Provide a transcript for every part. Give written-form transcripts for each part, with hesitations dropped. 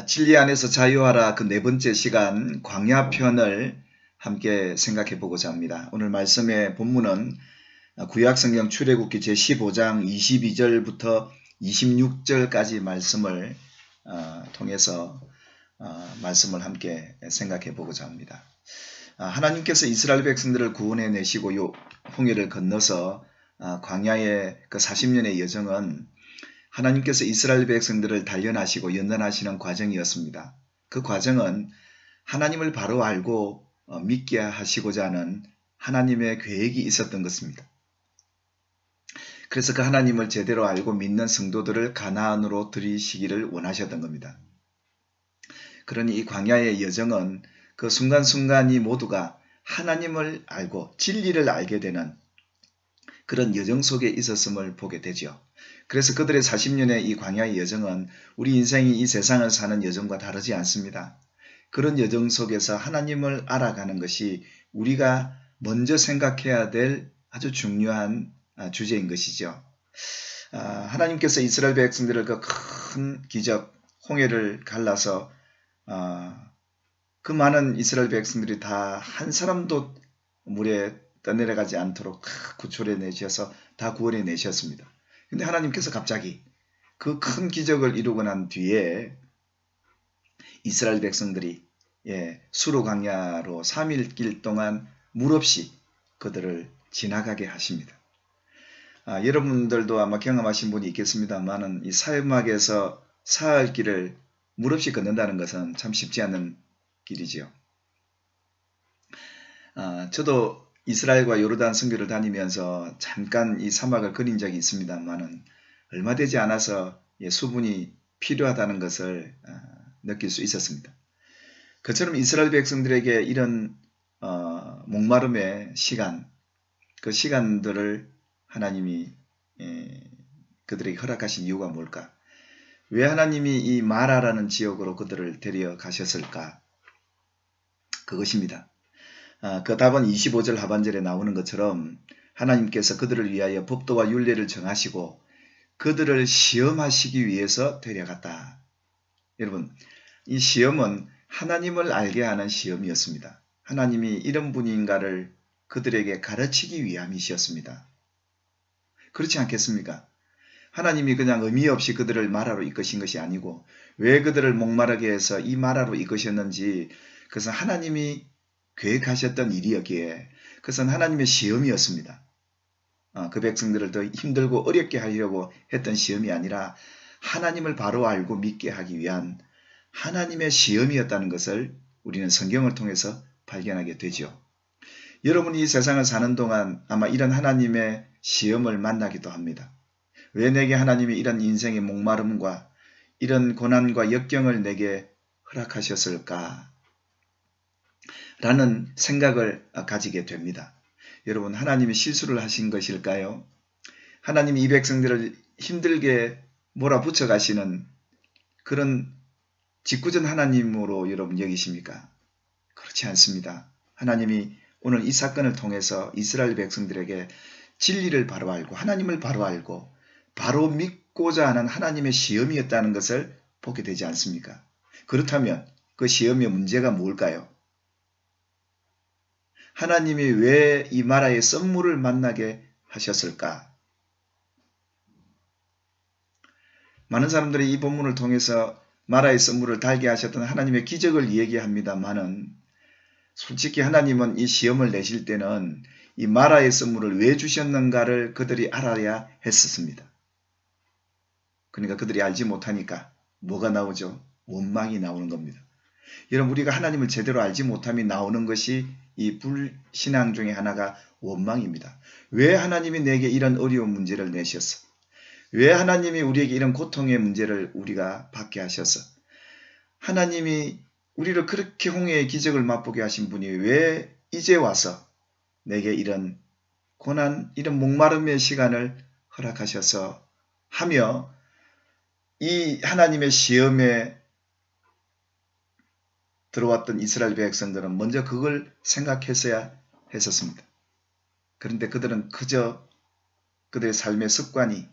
진리 안에서 자유하라 그 네 번째 시간 광야편을 함께 생각해 보고자 합니다. 오늘 말씀의 본문은 구약성경 출애굽기 제15장 22절부터 26절까지 말씀을 통해서 말씀을 함께 생각해 보고자 합니다. 하나님께서 이스라엘 백성들을 구원해 내시고 홍해를 건너서 광야의 그 40년의 여정은 하나님께서 이스라엘 백성들을 단련하시고 연단하시는 과정이었습니다. 그 과정은 하나님을 바로 알고 믿게 하시고자 하는 하나님의 계획이 있었던 것입니다. 그래서 그 하나님을 제대로 알고 믿는 성도들을 가나안으로 들이시기를 원하셨던 겁니다. 그러니 이 광야의 여정은 그 순간순간이 모두가 하나님을 알고 진리를 알게 되는 그런 여정 속에 있었음을 보게 되죠. 그래서 그들의 40년의 이 광야의 여정은 우리 인생이 이 세상을 사는 여정과 다르지 않습니다. 그런 여정 속에서 하나님을 알아가는 것이 우리가 먼저 생각해야 될 아주 중요한 주제인 것이죠. 하나님께서 이스라엘 백성들을 그 큰 기적 홍해를 갈라서 그 많은 이스라엘 백성들이 다 한 사람도 물에 떠내려가지 않도록 구출해 내셔서 다 구원해 내셨습니다. 근데 하나님께서 갑자기 그 큰 기적을 이루고 난 뒤에 이스라엘 백성들이 수로 광야로 3일 동안 물 없이 그들을 지나가게 하십니다. 여러분들도 아마 경험하신 분이 있겠습니다만은 이 사막에서 사흘 길을 물 없이 걷는다는 것은 참 쉽지 않은 길이지요. 저도 이스라엘과 요르단 선교를 다니면서 잠깐 이 사막을 거닌 적이 있습니다만은 얼마 되지 않아서 수분이 필요하다는 것을 느낄 수 있었습니다. 그처럼 이스라엘 백성들에게 이런 목마름의 시간, 그 시간들을 하나님이 그들에게 허락하신 이유가 뭘까? 왜 하나님이 이 마라라는 지역으로 그들을 데려가셨을까? 그것입니다. 그 답은 25절 하반절에 나오는 것처럼 하나님께서 그들을 위하여 법도와 율례를 정하시고 그들을 시험하시기 위해서 데려갔다. 여러분, 이 시험은 하나님을 알게 하는 시험이었습니다. 하나님이 이런 분인가를 그들에게 가르치기 위함이셨습니다. 그렇지 않겠습니까? 하나님이 그냥 의미 없이 그들을 마라로 이끄신 것이 아니고 왜 그들을 목마르게 해서 이 마라로 이끄셨는지 그것은 하나님이 계획하셨던 일이었기에 그것은 하나님의 시험이었습니다. 그 백성들을 더 힘들고 어렵게 하려고 했던 시험이 아니라 하나님을 바로 알고 믿게 하기 위한 하나님의 시험이었다는 것을 우리는 성경을 통해서 발견하게 되죠. 여러분이 이 세상을 사는 동안 아마 이런 하나님의 시험을 만나기도 합니다. 왜 내게 하나님이 이런 인생의 목마름과 이런 고난과 역경을 내게 허락하셨을까? 라는 생각을 가지게 됩니다. 여러분, 하나님이 실수를 하신 것일까요? 하나님이 이 백성들을 힘들게 몰아붙여 가시는 그런 직구전 하나님으로 여러분 여기십니까? 그렇지 않습니다. 하나님이 오늘 이 사건을 통해서 이스라엘 백성들에게 진리를 바로 알고 하나님을 바로 알고 바로 믿고자 하는 하나님의 시험이었다는 것을 보게 되지 않습니까? 그렇다면 그 시험의 문제가 뭘까요? 하나님이 왜 이 마라의 썸물을 만나게 하셨을까? 많은 사람들이 이 본문을 통해서 마라의 썸물을 달게 하셨던 하나님의 기적을 얘기합니다만은 솔직히 하나님은 이 시험을 내실 때는 이 마라의 썸물을 왜 주셨는가를 그들이 알아야 했었습니다. 그러니까 그들이 알지 못하니까 뭐가 나오죠? 원망이 나오는 겁니다. 여러분, 우리가 하나님을 제대로 알지 못함이 나오는 것이 이 불신앙 중에 하나가 원망입니다. 왜 하나님이 내게 이런 어려운 문제를 내셨어? 왜 하나님이 우리에게 이런 고통의 문제를 우리가 받게 하셨어? 하나님이 우리를 그렇게 홍해의 기적을 맛보게 하신 분이 왜 이제 와서 내게 이런 고난, 이런 목마름의 시간을 허락하셔서 하며 이 하나님의 시험에 들어왔던 이스라엘 백성들은 먼저 그걸 생각했어야 했었습니다. 그런데 그들은 그저 그들의 삶의 습관이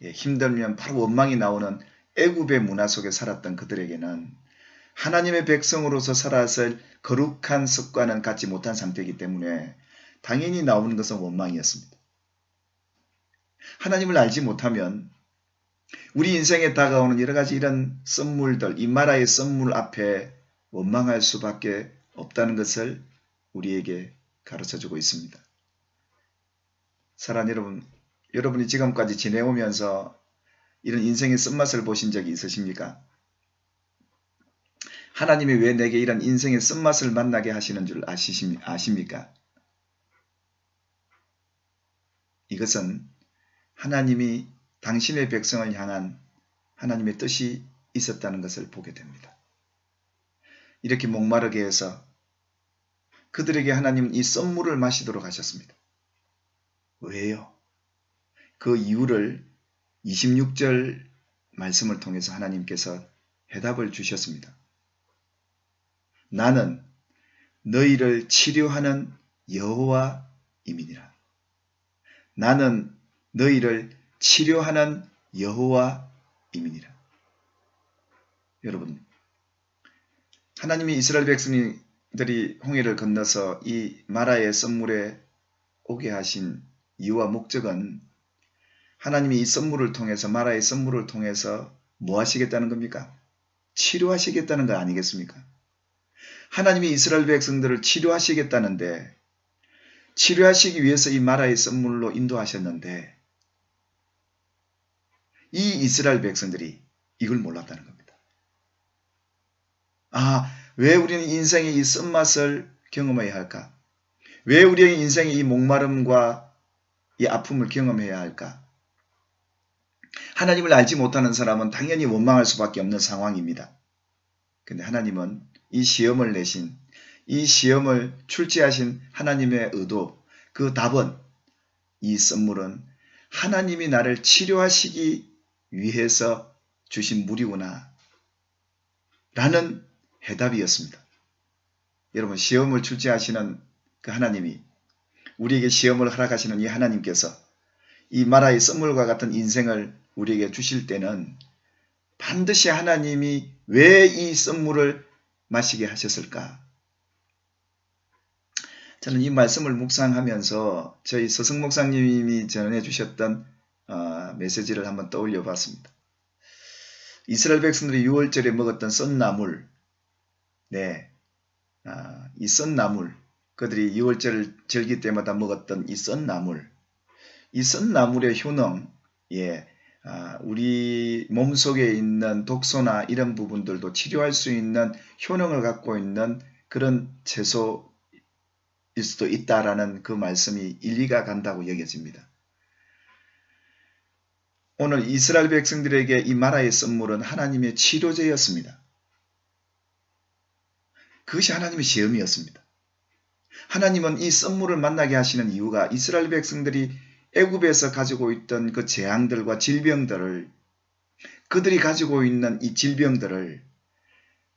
힘들면 바로 원망이 나오는 애굽의 문화 속에 살았던 그들에게는 하나님의 백성으로서 살았을 거룩한 습관은 갖지 못한 상태이기 때문에 당연히 나오는 것은 원망이었습니다. 하나님을 알지 못하면 우리 인생에 다가오는 여러 가지 이런 선물들, 이 마라의 선물 앞에 원망할 수밖에 없다는 것을 우리에게 가르쳐주고 있습니다. 사랑하는 여러분, 여러분이 지금까지 지내오면서 이런 인생의 쓴맛을 보신 적이 있으십니까? 하나님이 왜 내게 이런 인생의 쓴맛을 만나게 하시는 줄 아십니까? 이것은 하나님이 당신의 백성을 향한 하나님의 뜻이 있었다는 것을 보게 됩니다. 이렇게 목마르게 해서 그들에게 하나님은 이 썸물을 마시도록 하셨습니다. 왜요? 그 이유를 26절 말씀을 통해서 하나님께서 해답을 주셨습니다. 나는 너희를 치료하는 여호와임이니라. 나는 너희를 치료하는 여호와임이니라. 여러분, 하나님이 이스라엘 백성들이 홍해를 건너서 이 마라의 썸물에 오게 하신 이유와 목적은 하나님이 이 썸물을 통해서, 마라의 썸물을 통해서 뭐 하시겠다는 겁니까? 치료하시겠다는 거 아니겠습니까? 하나님이 이스라엘 백성들을 치료하시겠다는데, 치료하시기 위해서 이 마라의 썸물로 인도하셨는데, 이 이스라엘 백성들이 이걸 몰랐다는 겁니다. 왜 우리는 인생의 이 쓴맛을 경험해야 할까? 왜 우리의 인생의 이 목마름과 이 아픔을 경험해야 할까? 하나님을 알지 못하는 사람은 당연히 원망할 수밖에 없는 상황입니다. 근데 하나님은 이 시험을 내신, 이 시험을 출제하신 하나님의 의도, 그 답은, 이 선물은 하나님이 나를 치료하시기 위해서 주신 물이구나 라는 해답이었습니다. 여러분, 시험을 출제하시는 그 하나님이, 우리에게 시험을 허락하시는 이 하나님께서 이 마라의 썸물과 같은 인생을 우리에게 주실 때는 반드시 하나님이 왜 이 썸물을 마시게 하셨을까? 저는 이 말씀을 묵상하면서 저희 서승 목사님이 전해주셨던 메시지를 한번 떠올려 봤습니다. 이스라엘 백성들이 6월절에 먹었던 썬나물, 이 썬나물, 그들이 6월절 절기 때마다 먹었던 이 썬나물, 이 썬나물의 효능, 우리 몸속에 있는 독소나 이런 부분들도 치료할 수 있는 효능을 갖고 있는 그런 채소일 수도 있다라는 그 말씀이 일리가 간다고 여겨집니다. 오늘 이스라엘 백성들에게 이 마라의 썸물은 하나님의 치료제였습니다. 그것이 하나님의 시험이었습니다. 하나님은 이 썸물을 만나게 하시는 이유가 이스라엘 백성들이 애굽에서 가지고 있던 그 재앙들과 질병들을, 그들이 가지고 있는 이 질병들을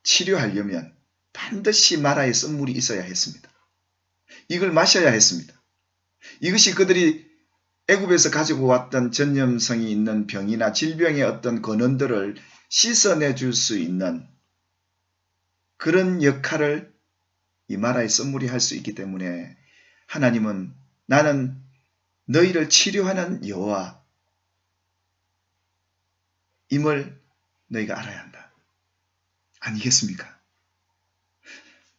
치료하려면 반드시 마라의 썸물이 있어야 했습니다. 이걸 마셔야 했습니다. 이것이 그들이 애굽에서 가지고 왔던 전염성이 있는 병이나 질병의 어떤 근원들을 씻어내 줄 수 있는 그런 역할을 이 마라의 썸물이 할 수 있기 때문에 하나님은 나는 너희를 치료하는 여호와 임을 너희가 알아야 한다. 아니겠습니까?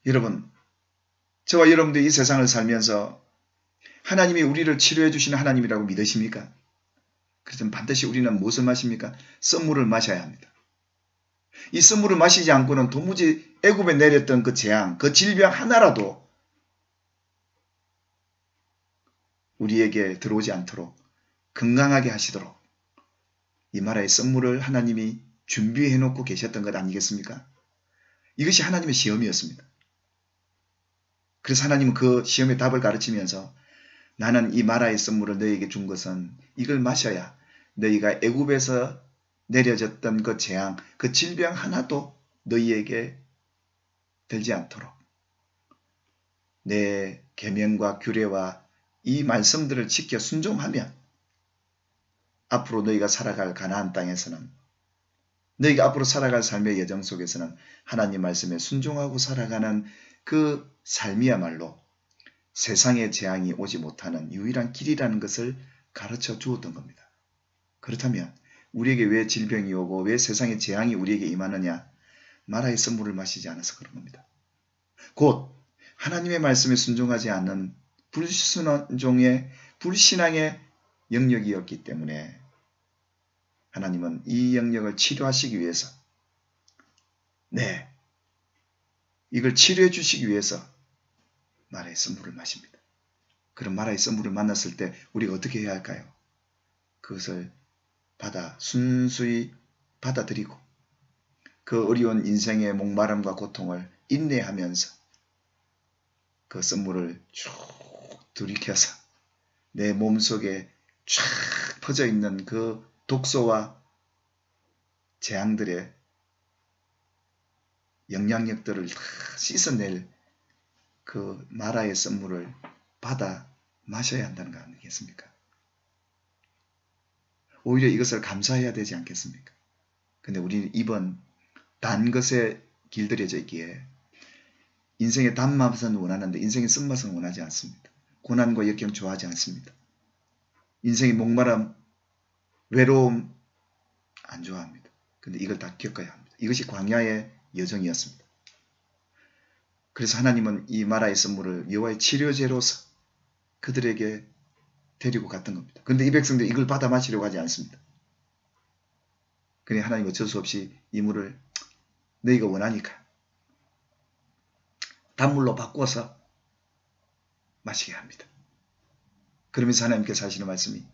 여러분, 저와 여러분들이 이 세상을 살면서 하나님이 우리를 치료해 주시는 하나님이라고 믿으십니까? 그렇다면 반드시 우리는 무엇을 마십니까? 썸물을 마셔야 합니다. 이 썸물을 마시지 않고는 도무지 애굽에 내렸던 그 재앙, 그 질병 하나라도 우리에게 들어오지 않도록 건강하게 하시도록 이 마라의 썸물을 하나님이 준비해 놓고 계셨던 것 아니겠습니까? 이것이 하나님의 시험이었습니다. 그래서 하나님은 그 시험의 답을 가르치면서 나는 이 마라의 썸물을 너희에게 준 것은 이걸 마셔야 너희가 애굽에서 내려졌던 그 재앙, 그 질병 하나도 너희에게 들지 않도록 내 계명과 규례와 이 말씀들을 지켜 순종하면 앞으로 너희가 살아갈 가나안 땅에서는 너희가 앞으로 살아갈 삶의 여정 속에서는 하나님 말씀에 순종하고 살아가는 그 삶이야말로 세상의 재앙이 오지 못하는 유일한 길이라는 것을 가르쳐 주었던 겁니다. 그렇다면 우리에게 왜 질병이 오고 왜 세상의 재앙이 우리에게 임하느냐? 마라의 선물을 마시지 않아서 그런 겁니다. 곧 하나님의 말씀에 순종하지 않는 불신앙의 영역이었기 때문에 하나님은 이 영역을 치료하시기 위해서 이걸 치료해 주시기 위해서 마라의 선물을 마십니다. 그럼 마라의 선물을 만났을 때 우리가 어떻게 해야 할까요? 그것을 순수히 받아들이고 그 어려운 인생의 목마름과 고통을 인내하면서 그 선물을 쭉 들이켜서 내 몸속에 쫙 퍼져 있는 그 독소와 재앙들의 영향력들을 다 씻어낼 그 마라의 선물을 받아 마셔야 한다는 거 아니겠습니까? 오히려 이것을 감사해야 되지 않겠습니까? 근데 우리는 입은 단 것에 길들여져 있기에 인생의 단맛은 원하는데 인생의 쓴맛은 원하지 않습니다. 고난과 역경 좋아하지 않습니다. 인생의 목마름, 외로움 안 좋아합니다. 근데 이걸 다 겪어야 합니다. 이것이 광야의 여정이었습니다. 그래서 하나님은 이 마라의 선물을 여호와의 치료제로서 그들에게 데리고 갔던 겁니다. 그런데 이 백성들이 이걸 받아 마시려고 하지 않습니다. 그러니 하나님 어쩔 수 없이 이 물을 너희가 원하니까 단물로 바꾸어서 마시게 합니다. 그러면서 하나님께서 하시는 말씀이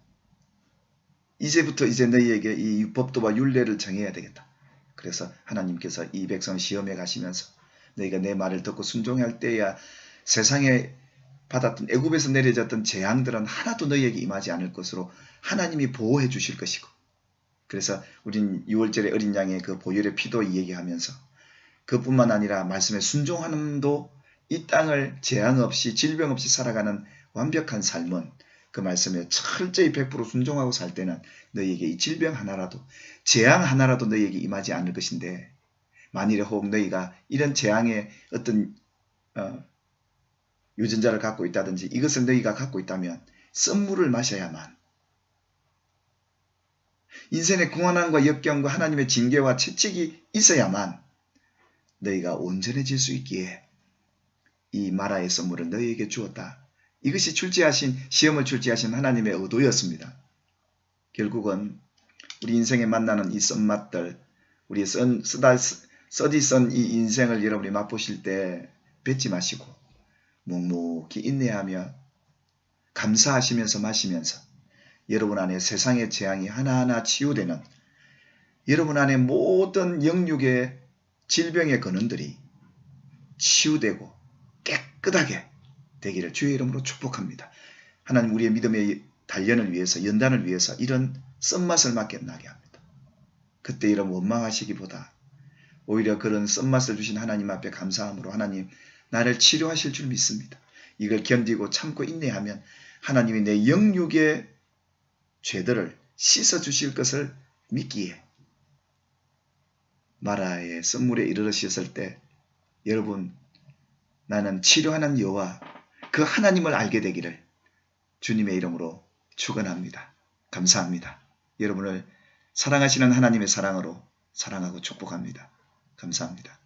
이제부터 너희에게 이 율법도와 율례를 정해야 되겠다. 그래서 하나님께서 이 백성을 시험해 가시면서 너희가 내 말을 듣고 순종할 때야 세상에 받았던 애굽에서 내려졌던 재앙들은 하나도 너희에게 임하지 않을 것으로 하나님이 보호해 주실 것이고, 그래서 우린 6월절에 어린 양의 그 보혈의 피도 얘기하면서 그뿐만 아니라 말씀에 순종함도 이 땅을 재앙 없이 질병 없이 살아가는 완벽한 삶은 그 말씀에 철저히 100% 순종하고 살 때는 너희에게 이 질병 하나라도 재앙 하나라도 너희에게 임하지 않을 것인데, 만일에 혹 너희가 이런 재앙의 어떤 유전자를 갖고 있다든지 이것을 너희가 갖고 있다면 썸물을 마셔야만, 인생의 고난과 역경과 하나님의 징계와 채찍이 있어야만 너희가 온전해질 수 있기에 이 마라의 썸물을 너희에게 주었다. 이것이 시험을 출제하신 하나님의 의도였습니다. 결국은 우리 인생에 만나는 이 썸맛들, 우리 써디썬 이 인생을 여러분이 맛보실 때 뱉지 마시고 묵묵히 인내하며 감사하시면서 마시면서 여러분 안에 세상의 재앙이 하나하나 치유되는, 여러분 안에 모든 영육의 질병의 근원들이 치유되고 깨끗하게 되기를 주의 이름으로 축복합니다. 하나님 우리의 믿음의 단련을 위해서, 연단을 위해서 이런 썸맛을 맡게 나게 합니다. 그때 이런 원망하시기보다 오히려 그런 썸맛을 주신 하나님 앞에 감사함으로 하나님 나를 치료하실 줄 믿습니다. 이걸 견디고 참고 인내하면 하나님이 내 영육의 죄들을 씻어주실 것을 믿기에 마라의 썸물에 이르렀을 때 여러분 나는 치료하는 여호와 그 하나님을 알게 되기를 주님의 이름으로 축원합니다. 감사합니다. 여러분을 사랑하시는 하나님의 사랑으로 사랑하고 축복합니다. 감사합니다.